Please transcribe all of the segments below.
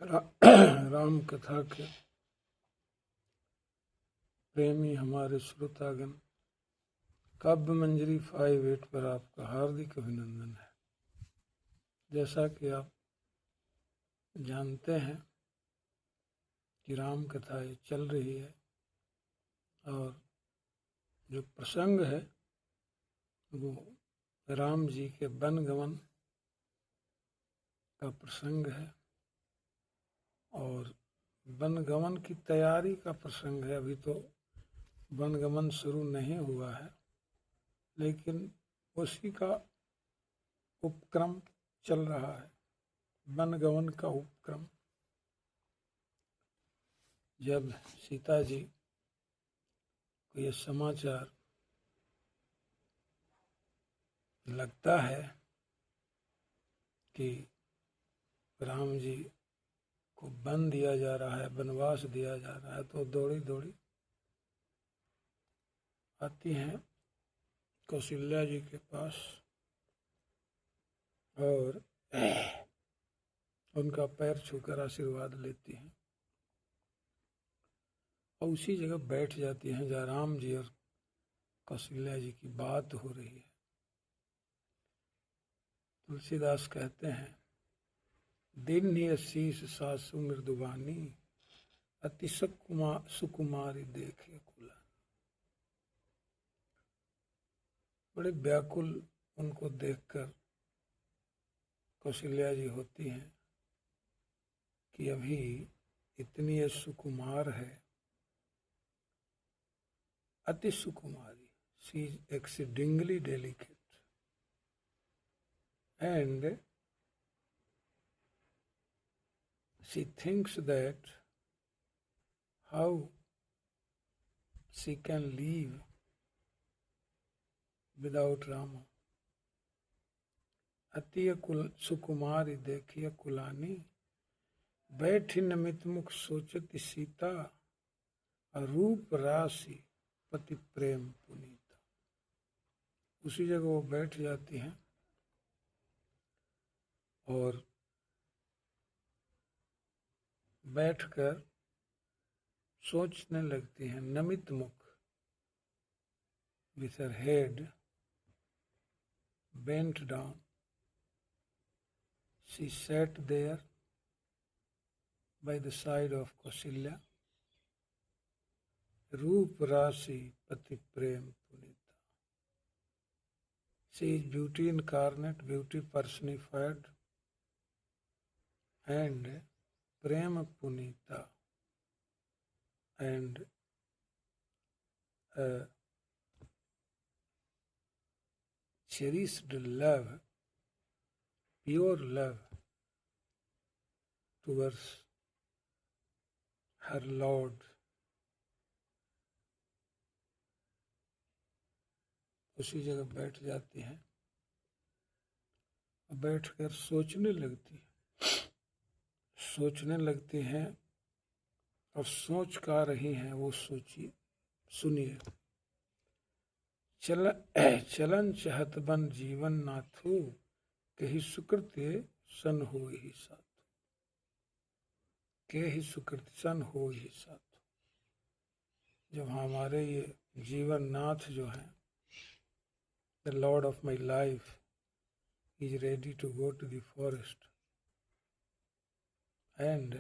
राम कथा के प्रेमी हमारे श्रोतागण, काव्य मंजरी 58 पर आपका हार्दिक अभिनंदन है। जैसा कि आप जानते हैं कि राम कथा ये चल रही है और जो प्रसंग है वो राम जी के वनगमन का प्रसंग है और वनगमन की तैयारी का प्रसंग है। अभी तो वनगमन शुरू नहीं हुआ है, लेकिन उसी का उपक्रम चल रहा है, वनगमन का उपक्रम। जब सीता जी को यह समाचार लगता है कि राम जी को वन दिया जा रहा है, वनवास दिया जा रहा है, तो दौड़ी दौड़ी आती हैं कौशल्या जी के पास और उनका पैर छूकर आशीर्वाद लेती हैं और उसी जगह बैठ जाती हैं जहाँ राम जी और कौशल्या जी की बात हो रही है। तुलसीदास कहते हैं, दिन ही शीश सासु मृदुबानी, अति सुकुमारी देखे कुला। बड़े व्याकुल उनको देखकर कौशल्या जी होती हैं कि अभी इतनी सुकुमार है, अति सुकुमारी, she is exceedingly delicate and she thinks that how she can live without Rama. अति सुकुमारी देखिए कुलानी, बैठी नमित मुख सोचती सीता, रूप राशि पति प्रेम पुनीता। उसी जगह वो बैठ जाती हैं और बैठकर सोचने लगती हैं, नमित मुख, with her head bent down. She sat there by the side of Kausalya. Roop Rasi Pati Prem Punita. She is beauty incarnate, beauty personified, and Prem Punita, and cherished love, pure love towards her Lord. उसी जगह बैठ जाती हैं, बैठकर सोचने लगती हैं और सोच का रही हैं वो सोचिए, सुनिए। चलन चहत बन जीवन नाथो, कही सुकृत्य सन हो ही साथ, के ही सुकृत सन हो ही साथ। जब हमारे ये जीवन नाथ जो हैं, the Lord of my life is ready to go to the forest, and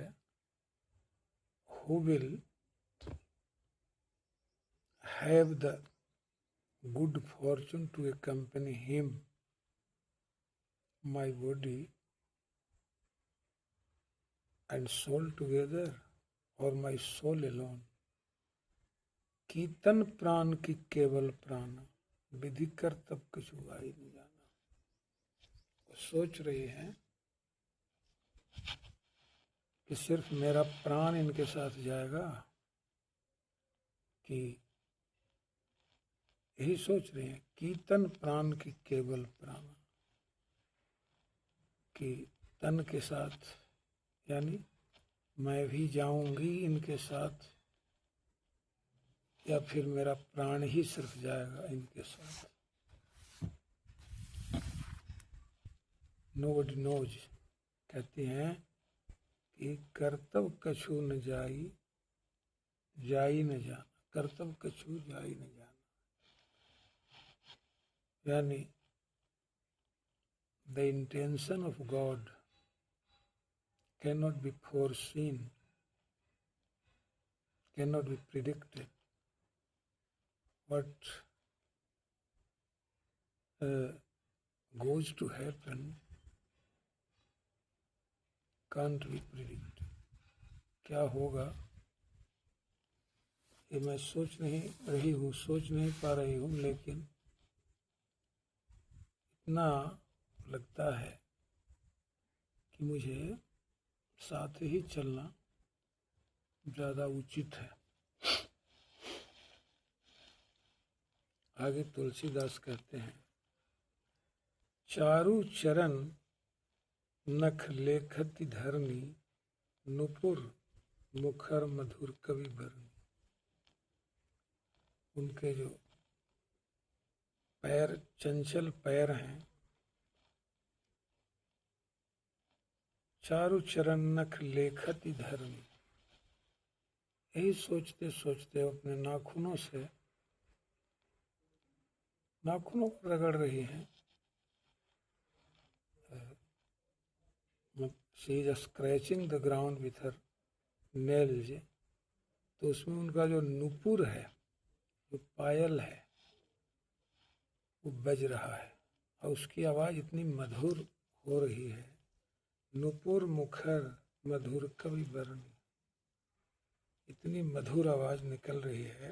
who will have the good fortune to accompany him, my body and soul together, or my soul alone? कीर्तन प्राण की केवल प्राण, विधि कर तब कुछ हुआ ही नहीं जाना। सोच रही हैं कि सिर्फ मेरा प्राण इनके साथ जाएगा, कि यही सोच रही हैं, कीर्तन प्राण की केवल प्राण, कि तन के साथ यानी मैं भी जाऊंगी इनके साथ, या फिर मेरा प्राण ही सिर्फ जाएगा इनके साथ। Nobody knows, कहती हैं कि कर्तव्य कछु न जाई, जाई न जाना, कर्तव्य कछु जाई न जाना, यानी the intention of God cannot be foreseen, cannot be predicted. What goes to happen can't be predicted. क्या होगा ये मैं सोच नहीं पा रही हूँ, लेकिन इतना लगता है कि मुझे साथ ही चलना ज़्यादा उचित है। आगे तुलसीदास कहते हैं, चारु चरण नख लेखति धरनी, नुपुर मुखर मधुर कवि भरनी। उनके जो पैर, चंचल पैर हैं, चारु चरण नख लेखति धरनी, यही सोचते सोचते अपने नाखूनों को रगड़ रही हैं। She is scratching the ground with her nails, तो उसमें उनका जो नुपुर है, जो पायल है, वो बज रहा है और उसकी आवाज़ इतनी मधुर हो रही है। नुपुर मुखर मधुर कवि बरनी, इतनी मधुर आवाज़ निकल रही है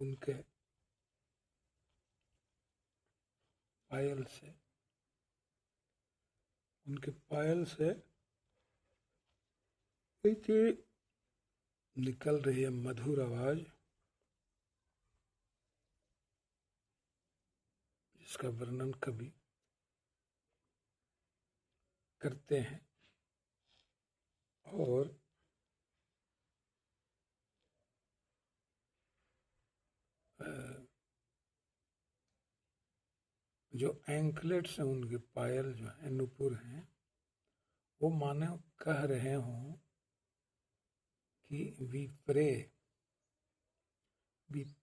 उनके पायल से, उनके पायल से निकल रही है मधुर आवाज, जिसका वर्णन कवि करते हैं। और जो एंकलेट्स हैं उनके, पायल जो है, नुपुर हैं, वो माने कह रहे हों कि वी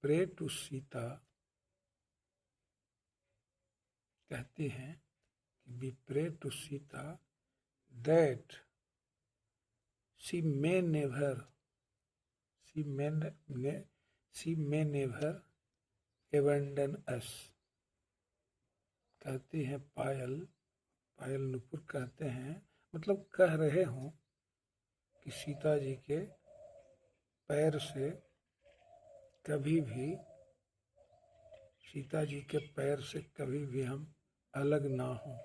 प्रे टू सीता, कहती हैं कि we pray to Sita that she may never abandon us। कहती हैं पायल नुपुर कहते हैं, मतलब कह रहे हों कि सीता जी के पैर से कभी भी हम अलग ना हों।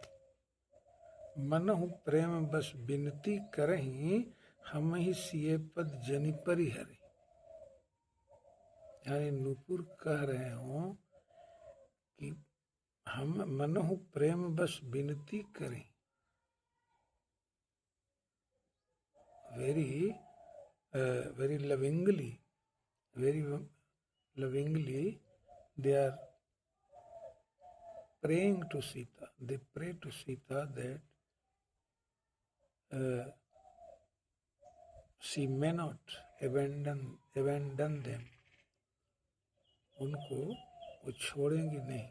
मनहु प्रेम बस बिनती करहीं, हम ही सिए पद जनि परिहरि। यानी नुपुर कह रहे हों कि हम मनहु प्रेम बस बिनती करें, very lovingly they are praying to Sita. They pray to Sita that she may not abandon them, उनको वो छोड़ेंगी नहीं।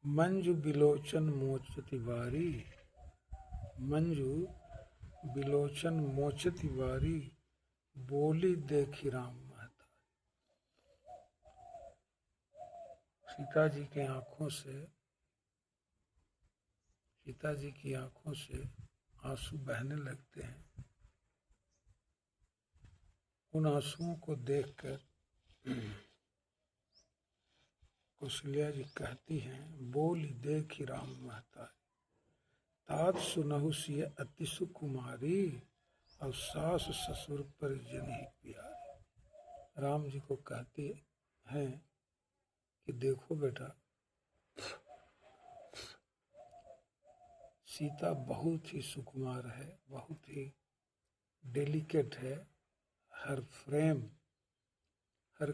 मंजू बिलोचन मोचति वारी, मंजू बिलोचन मोचति वारी, बोली देखी राम महता। सीता जी की आंखों से आंसू बहने लगते हैं। उन आंसुओं को देखकर कौशल्या जी कहती हैं, बोली देखी राम महता, तात सुनहु सिय अति सुकुमारी, और सास ससुर पर जनि प्यारी। राम जी को कहती हैं कि देखो बेटा, सीता बहुत ही सुकुमार है, बहुत ही डेलिकेट है। हर फ्रेम, हर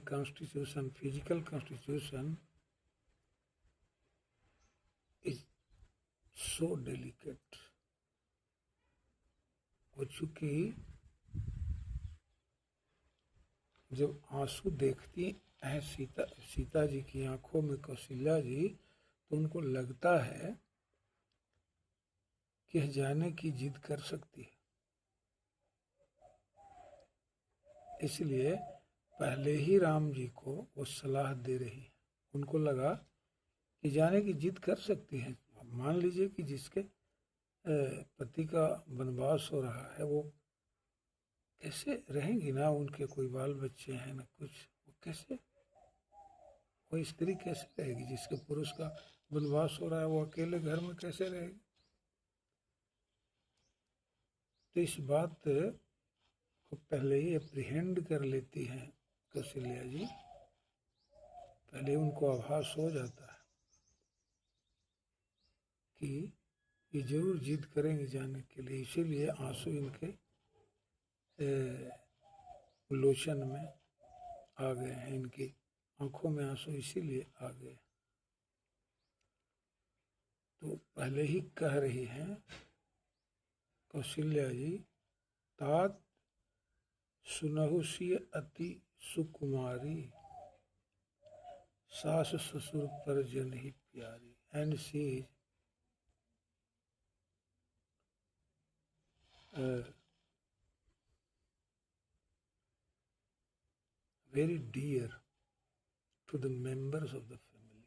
सो डेलिकेट। वो चूंकि जब आंसू देखती है सीता जी की आंखों में कौशल्या जी, तो उनको लगता है कि यह जाने की जिद कर सकती है, इसलिए पहले ही राम जी को वो सलाह दे रही है। उनको लगा कि जाने की जिद कर सकती है। मान लीजिए कि जिसके पति का वनवास हो रहा है, वो कैसे रहेंगी ना, उनके कोई बाल बच्चे हैं ना कुछ, वो कैसे, कोई स्त्री कैसे रहेगी जिसके पुरुष का वनवास हो रहा है, वो अकेले घर में कैसे रहेगी। तो इस बात को पहले ही अप्रीहेंड कर लेती हैं कौशल्या जी, पहले उनको आभास हो जाता है कि ये जरूर जिद करेंगे जाने के लिए, इसीलिए आंसू इनके लोचन में आ गए हैं, इनकी आंखों में आंसू इसीलिए आ गए। तो पहले ही कह रही हैं कौशल्या जी, तात सुनहु सिय अति सुकुमारी, सास ससुर पर जन ही प्यारी। And she is very dear to the members of the family.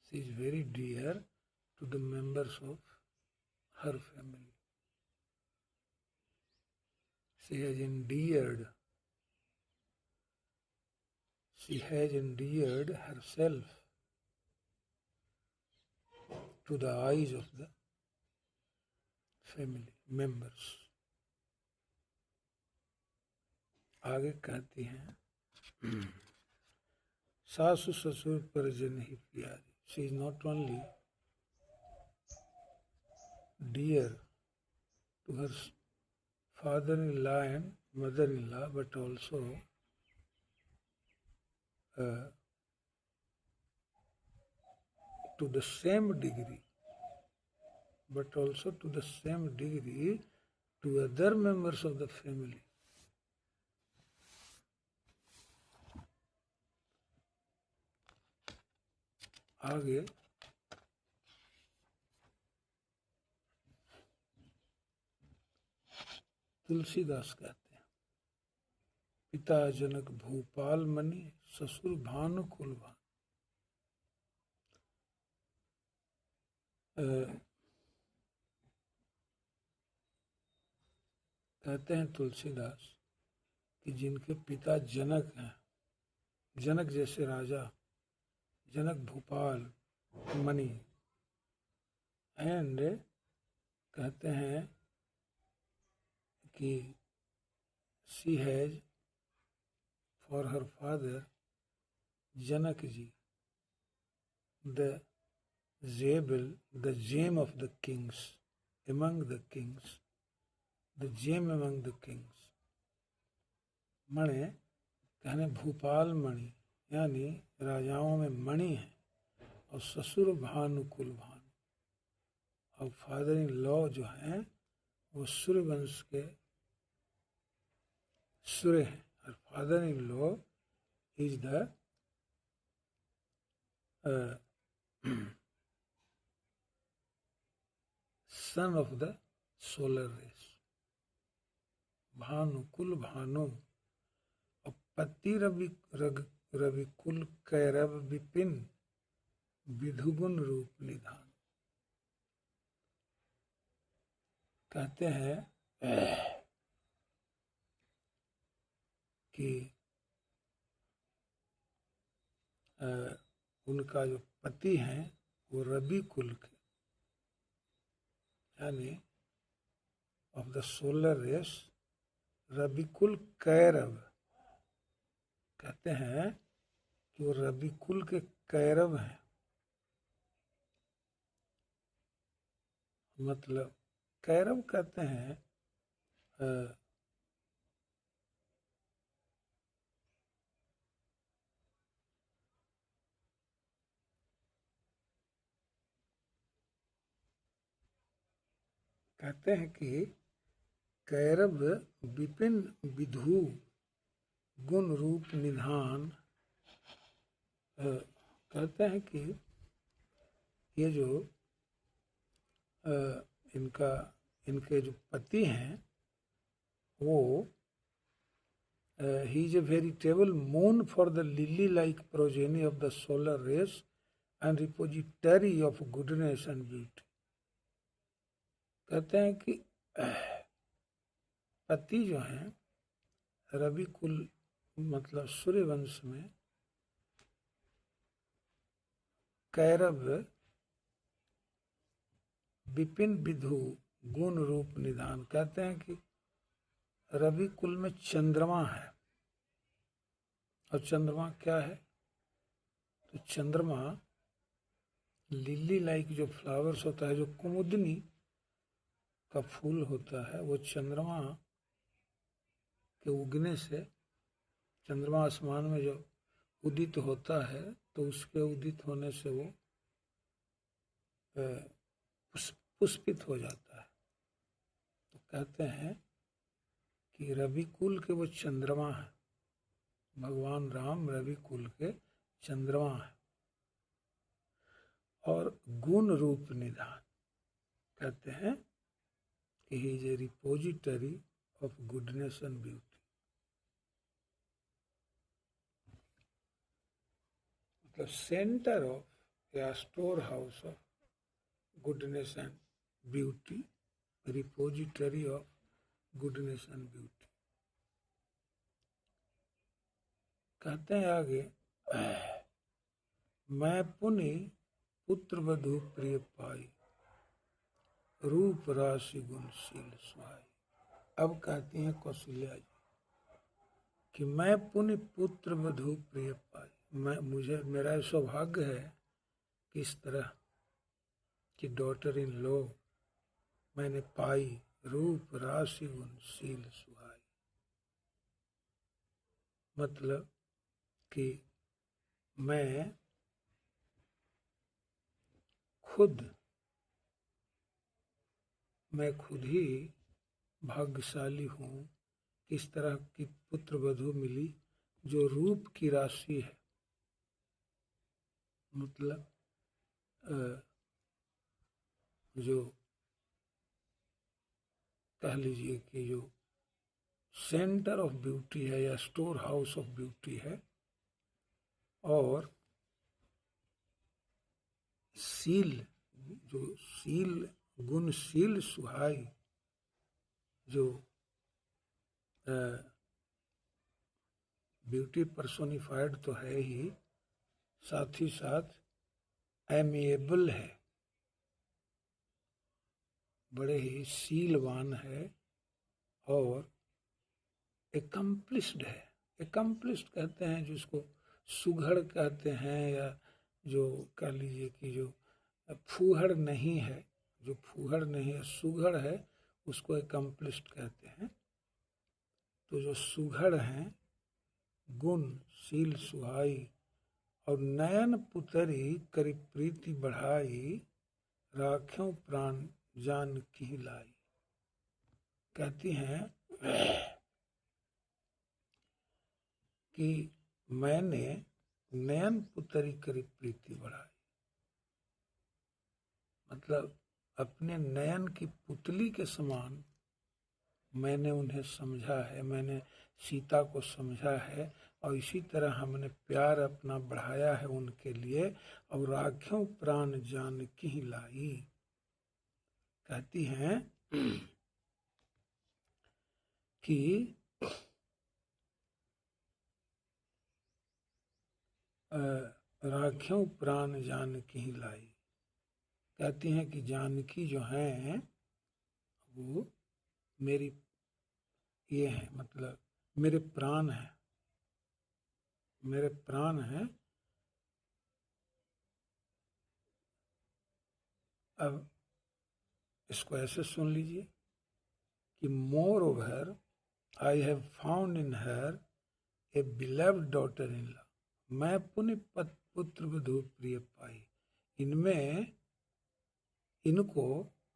She is very dear to the members of her family. She has endeared herself to the eyes of the family members. आगे कहती हैं, सासु ससुर परिजन ही प्यारी। She is not only dear to her father-in-law and mother-in-law, but also to the same degree, to other members of the family. आगे तुलसीदास कहते हैं, पिता जनक भूपाल मणि, ससुर भानु कुलभान। कहते हैं तुलसीदास कि जिनके पिता जनक हैं, जनक जैसे राजा, जनक भूपाल मणि, एंड कहते हैं कि she has for her father Janak ji the gem of the kings among the kings, the gem among the kings। मणि कहने भूपाल मणि, यानी राजाओं में मणि है, और ससुर भानुकुल भानु, और फादर इन लॉ जो हैं वो सूर्य वंश के सूर्य हैं, और father in law is the son of the solar race. भानुकुल भानु, और पति रविकुल कैरव विपिन, विधुगुण रूप निधान। कहते हैं कि उनका जो पति हैं वो रवि कुल के, यानी ऑफ द सोलर रेस, रविकुल कैरव। कहते हैं कि वो रविकुल के कैरव हैं, मतलब कैरव कहते हैं कहते हैं कि कैरव विपिन विधु गुण रूप निधान। कहते हैं कि ये जो इनके जो पति हैं वो he is a veritable moon for the lily-like progeny of the solar race and repository of goodness and beauty। कहते हैं कि पति जो हैं रवि कुल मतलब सूर्य वंश में कैरव विपिन विधु गुण रूप निधान। कहते हैं कि रवि कुल में चंद्रमा है। और चंद्रमा क्या है? तो चंद्रमा लिली लाइक जो फ्लावर्स होता है, जो कुमुदनी का फूल होता है, वो चंद्रमा के उगने से, चंद्रमा आसमान में जो उदित होता है तो उसके उदित होने से वो पुष्पित हो जाता है। तो कहते हैं कि रवि कुल के वो चंद्रमा है, भगवान राम रवि कुल के चंद्रमा है। और गुण रूप निधान, कहते हैं कि he is a repository of goodness and beauty. मतलब सेंटर ऑफ या store house of goodness and beauty, repository of goodness and beauty. कहते हैं आगे, मैं पुनि पुत्र वधु प्रिय पाई, रूप राशि गुणशील सुहाई। अब कहती हैं कौशल्या जी कि मैं पुनि पुत्र वधु प्रिय पाई, मेरा सौभाग्य है कि इस तरह की डॉटर इन लॉ मैंने पाई, रूप राशि गुणशील सुहाई। मतलब कि मैं खुद ही भाग्यशाली हूँ, इस तरह की पुत्र वधू मिली जो रूप की राशि है। मतलब जो कह लीजिए कि जो सेंटर ऑफ ब्यूटी है या स्टोर हाउस ऑफ ब्यूटी है, और शील गुणशील सुहाई, जो ब्यूटी पर्सोनिफाइड तो है ही, साथ ही साथ एमिएबल है, बड़े ही शीलवान है, और एकम्प्लिस्ड है। एकम्प्लिस्ड कहते हैं जिसको सुघड़ कहते हैं, या जो कह लीजिए कि जो फूहड़ नहीं है, जो फूहड़ नहीं है सुघड़ है, उसको एकम्प्लिस्ड कहते हैं। तो जो सुघड़ हैं, गुणशील सुहाई, और नयन पुतरी करी प्रीति बढ़ाई, राख्यों प्राण जान की लाई। कहती हैं कि मैंने नयन पुतरी करी प्रीति बढ़ाई, मतलब अपने नयन की पुतली के समान मैंने उन्हें समझा है, मैंने सीता को समझा है, और इसी तरह हमने प्यार अपना बढ़ाया है उनके लिए, और राख्यों प्राण जान की लाई। कहती हैं कि राख्यों प्राण जानकी लाई। कहती हैं कि जानकी जो हैं वो मेरी ये हैं, मतलब मेरे प्राण हैं, मेरे प्राण हैं। अब इसको ऐसे सुन लीजिए कि more over I have found in her A beloved daughter in law. मैं पुण्य पुत्र वधू प्रिय पाई। इनमें इनको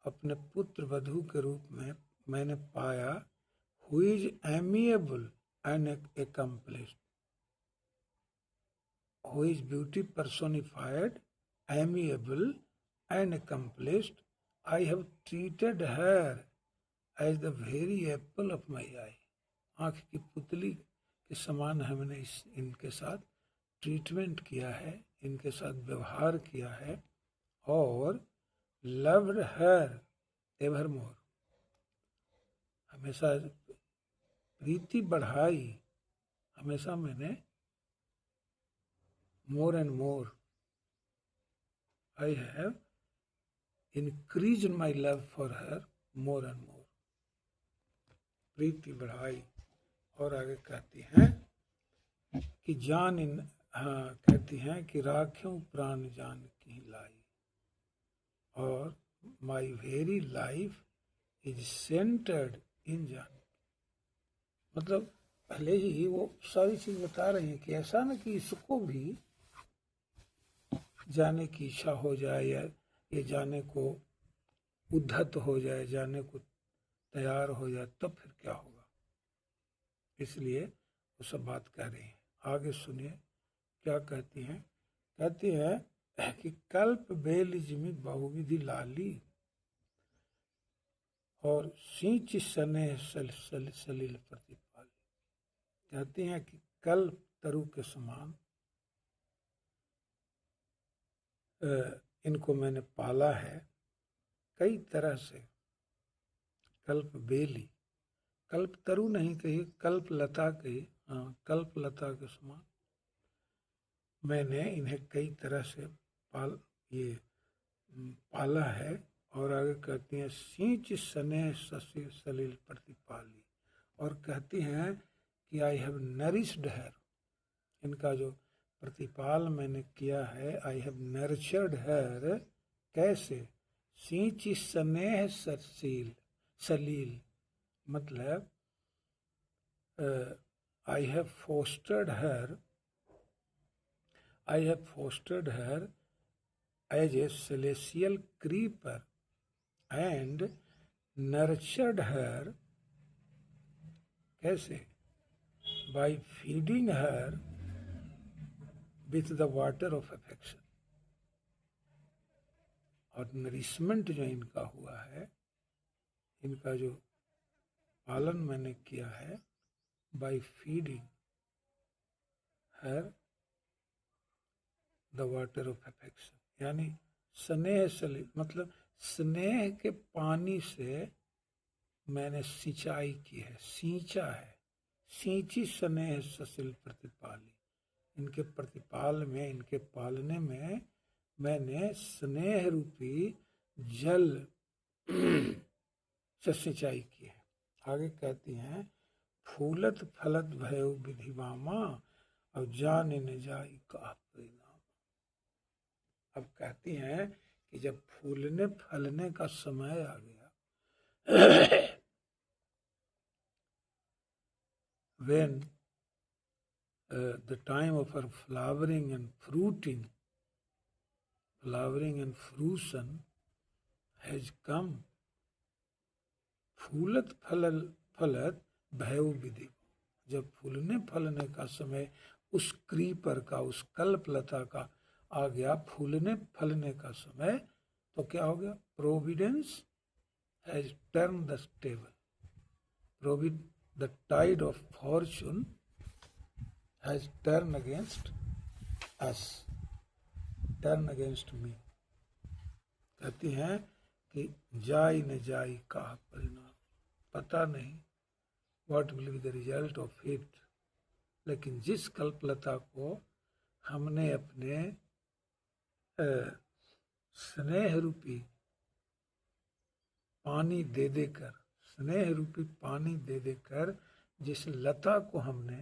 अपने पुत्र वधू के रूप में मैंने पाया, who is amiable and accomplished, who is beauty personified, amiable and accomplished. I have treated her as the very apple of my eye. आँख की पुतली के समान हमने इनके साथ ट्रीटमेंट किया है, इनके साथ व्यवहार किया है, और loved her evermore, हमेशा प्रीति बढ़ाई, हमेशा मैंने more and more, I have increased my love for her more and more, प्रीति बढ़ाई। और आगे कहती हैं कि कहती हैं कि राख्यों प्राण जान की लाई, और my very life is centred in जान। मतलब पहले ही वो सारी चीज बता रही है कि ऐसा ना कि इसको भी जाने की इच्छा हो जाए, या ये जाने को उद्धत हो जाए, जाने को तैयार हो जाए, तब फिर क्या होगा। इसलिए वो सब बात कह रही हैं। आगे सुनिए क्या कहती हैं। कहती है कि कल्प बेल जिमी बहुविधि लाली, और सींच सने सलिल प्रतिपाली। कहती हैं कि कल्प तरु के समान इनको मैंने पाला है कई तरह से। कल्प बेली, कल्प तरु नहीं कही, कल्प लता कही, हाँ, कल्प लता के समान मैंने इन्हें कई तरह से पाला है। और आगे कहती हैं सींच सने सलिल प्रतिपाली, और कहती हैं कि आई हैव नरिश्ड हर, इनका जो प्रतिपाल मैंने किया है, आई हैव नर्चर्ड हर। कैसे? सींच स्नेह सलील, मतलब I have fostered her as a celestial creeper and nurtured her, कैसे? By feeding her with the water of affection। और नरिशमेंट जो इनका हुआ है, इनका जो पालन मैंने किया है, by feeding her the water of affection, यानी स्नेह सलिल, मतलब स्नेह के पानी से मैंने सिंचाई की है, सींचा है। सींची स्नेह ससिल प्रतिपाली, इनके प्रतिपाल में, इनके पालने में मैंने स्नेह रूपी जल से सिंचाई की है। आगे कहती हैं फूलत फलत भय विधिवामा, अब जाने न जाई का परिणाम। अब कहती हैं कि जब फूलने फलने का समय आ गया, when the time of her flowering and fruiting, flowering and fruition has come, फूलत फलत भय विधि, जब फूलने फलने का समय उस क्रीपर का, उस कल्पलता का आ गया, फूलने फलने का समय, तो क्या हो गया? Providence has turn the table, the tide of fortune has turned against us, turned against me। कहती हैं कि जाई न जाई का परिणाम, पता नहीं what will be the result of it, लेकिन जिस कल्पलता को हमने अपने स्नेह रूपी पानी दे देकर, स्नेह रूपी पानी दे देकर जिस लता को हमने,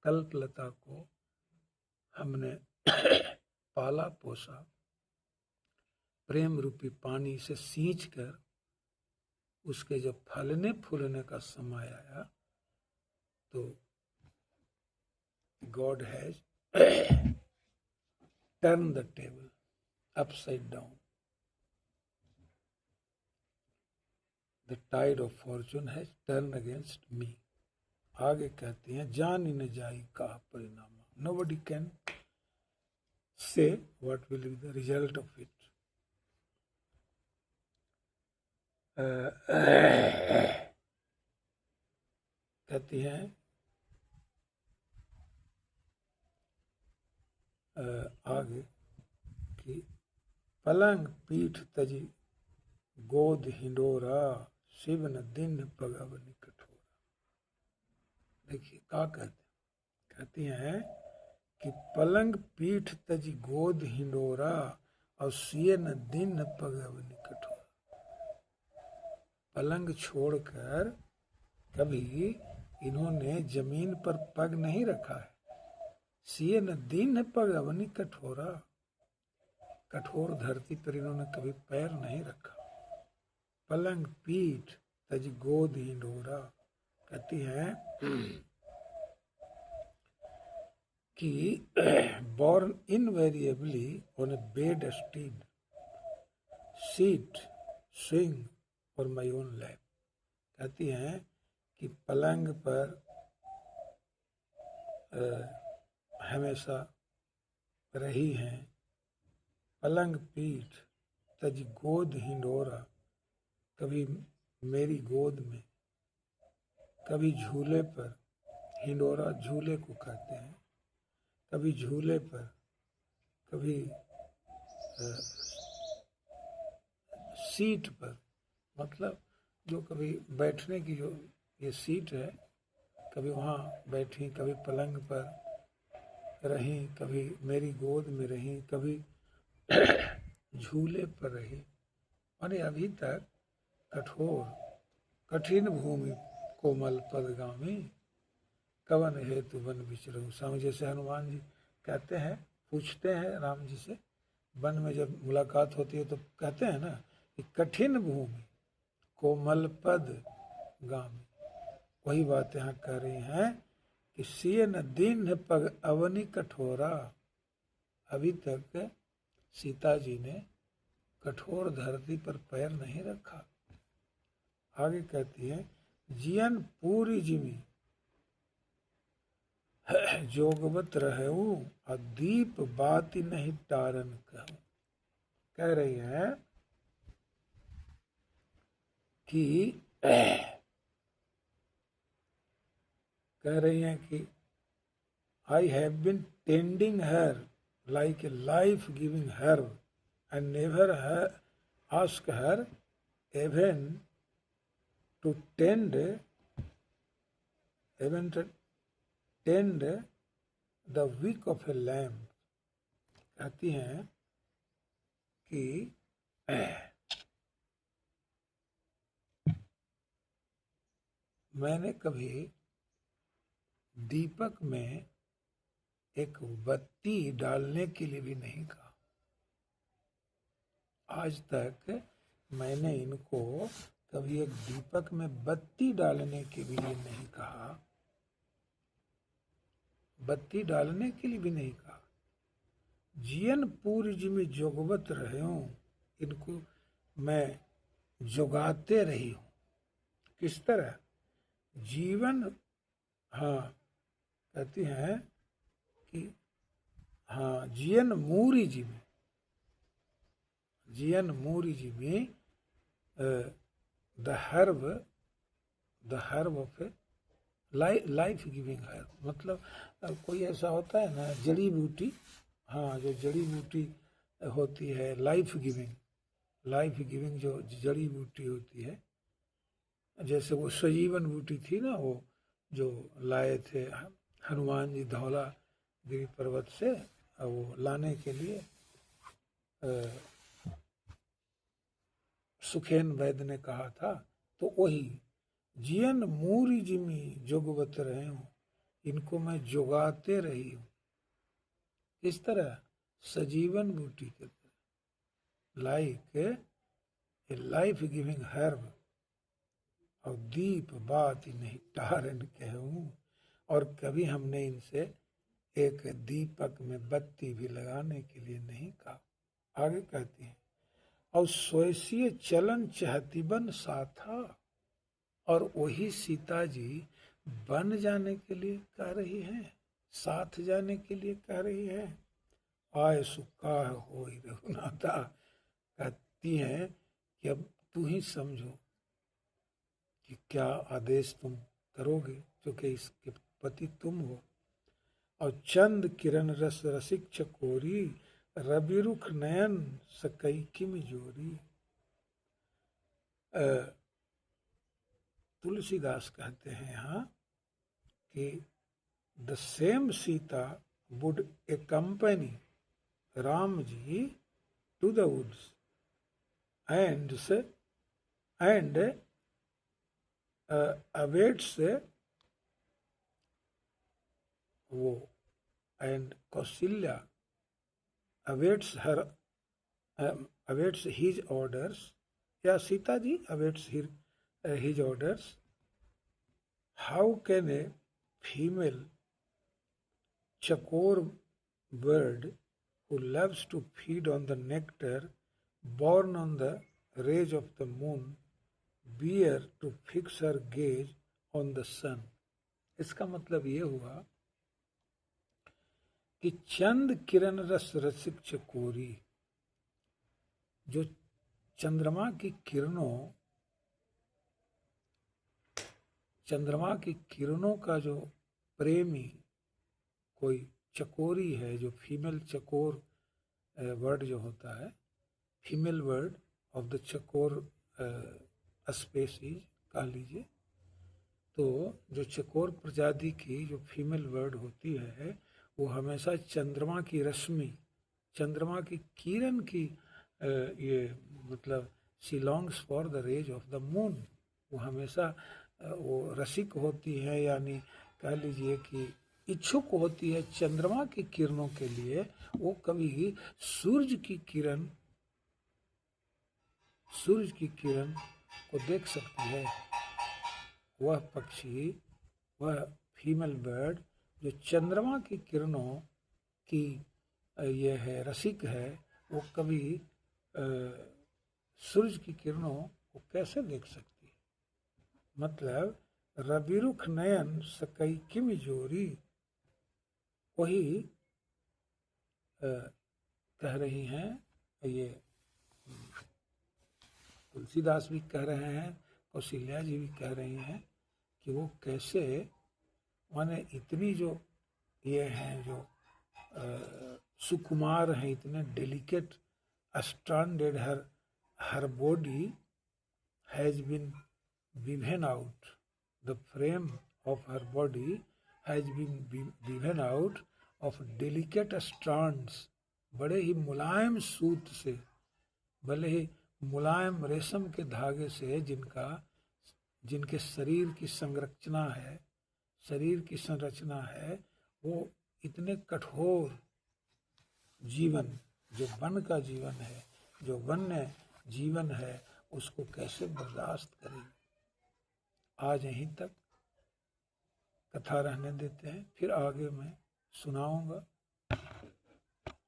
कल्पलता को हमने पाला पोसा, प्रेम रूपी पानी से सींच कर, उसके जब फलने फूलने का समय आया, तो god has turn the table upside down. The tide of fortune has turn against me. आगे कहती हैं, जान ही न जाई का परिणाम, nobody can say what will be the result of it. कहती हैं आगे कि पलंग पीठ तजी गोद हिंडोरा, शिव न दिन पगवनी कठोरा। देखिए क्या कहती हैं कि पलंग पीठ तजी गोद हिंडोरा और सिय न दिन पगवनी कठोरा। पलंग छोड़कर कभी इन्होंने जमीन पर पग नहीं रखा है। सिय न दिन पगवनी कठोरा, कठोर धरती पर इन्होंने कभी पैर नहीं रखा। पलंग पीठ तज गोद हिंडोरा, कहती है कि born invariably on a bed steed, sit, swing for my own lap। कहती हैं कि पलंग पर हमेशा रही हैं, पलंग पीठ तज गोद हिंडोरा, कभी मेरी गोद में, कभी झूले पर, हिंडोरा झूले को कहते हैं, कभी झूले पर, कभी सीट पर, मतलब जो कभी बैठने की जो ये सीट है, कभी वहाँ बैठी, कभी पलंग पर रही, कभी मेरी गोद में रही, कभी झूले पर रही। माने अभी तक कठोर कठिन भूमि कोमल पदगामी, कवन हेतु वन विचरहु। स्वामी जैसे हनुमान जी कहते हैं, पूछते हैं राम जी से, वन में जब मुलाकात होती है तो कहते हैं ना कि कठिन भूमि कोमल पद गामी। वही बात यहाँ कह रही हैं कि सिय न दिन पग अवनी कठोरा। अभी तक सीता जी ने कठोर धरती पर पैर नहीं रखा। आगे कहती है, जियन पूरी जिमी जोगवत रहूं, और दीप बाती नहीं टारन कहूं। कह रही है कि कह रही हैं कि I have been tending her like a life giving her and never ask her even to tend the wick of a lamb। कहती हैं कि मैंने कभी दीपक में एक बत्ती डालने के लिए भी नहीं कहा। आज तक मैंने इनको कभी एक दीपक में बत्ती डालने के लिए नहीं कहा, बत्ती डालने के लिए भी नहीं कहा। जियन पूरी जिमी जोगवत रहे हूं, इनको मैं जोगाते रही हूं। किस तरह? जीवन, हाँ कहती हैं कि हाँ जियन मूरी जिमी, जियन मूरी जिमी the herb of a life giving herb. मतलब कोई ऐसा होता है ना जड़ी बूटी, हाँ जो जड़ी बूटी होती है लाइफ गिविंग जो जड़ी बूटी होती है, जैसे वो सजीवन बूटी थी ना, वो जो लाए थे हनुमान जी धौलागिरी पर्वत से, वो लाने के लिए सुखेन वैद्य ने कहा था, तो वही जियन मूरी जिमी जोगवत रहे हूं, इनको मैं जोगाते रही हूं। इस तरह सजीवन बूटी के तरह, like a life giving herb, और दीप बात ही नहीं टारन कहूं। और कभी हमने इनसे एक दीपक में बत्ती भी लगाने के लिए नहीं कहा। आगे कहती है, और स्वैसीय चलन चहतिबन साथा, और वही सीता जी वन जाने के लिए कह रही हैं, साथ जाने के लिए कह रही है। आय सुखा हो रघुनाथा, कहती हैं कि अब तू ही समझो कि क्या आदेश तुम करोगे, क्योंकि इसके पति तुम हो। और चंद किरण रस रसिक चकोरी, रवि रुख नयन सकई किम जोरी। तुलसीदास कहते हैं यहाँ कि the same Sita would accompany Ram ji to the woods and awaits वो and Kausilya awaits her awaits his orders, या Sita ji awaits his orders. How can a female chakor bird who loves to feed on the nectar born on the rays of the moon bear to fix her gaze on the sun? इसका मतलब ये हुआ कि चंद किरण रस रसिक चकोरी, जो चंद्रमा की किरणों का जो प्रेमी कोई चकोरी है, जो फीमेल चकोर वर्ड जो होता है, फीमेल वर्ड ऑफ द चकोर स्पेसीज कह लीजिए, तो जो चकोर प्रजाति की जो फीमेल वर्ड होती है वो हमेशा चंद्रमा की रश्मि, चंद्रमा की किरण की ये मतलब she longs for the rays of the moon, वो हमेशा वो रसिक होती है, यानी कह लीजिए कि इच्छुक होती है चंद्रमा की किरणों के लिए। वो कभी सूरज की किरण को देख सकती है। वह पक्षी, वह फीमेल बर्ड जो चंद्रमा की किरणों की ये है रसिक है, वो कभी सूरज की किरणों को कैसे देख सकती है। मतलब रविरुख नयन सकई किम जोरी, वही कह रही हैं, ये तुलसीदास भी कह रहे हैं, कौशल्या जी भी कह रही हैं कि वो कैसे, माने इतनी जो ये हैं, जो सुकुमार हैं, इतने delicate standard, her body has been woven out, the frame of her body has been woven out of delicate strands, बड़े ही मुलायम सूत से, भले ही मुलायम रेशम के धागे से, जिनके शरीर की संरचना है, शरीर की संरचना है, वो इतने कठोर जीवन, जो वन का जीवन है, जो वन्य जीवन है, उसको कैसे बर्दाश्त करेगी। आज यहीं तक कथा रहने देते हैं, फिर आगे मैं सुनाऊंगा।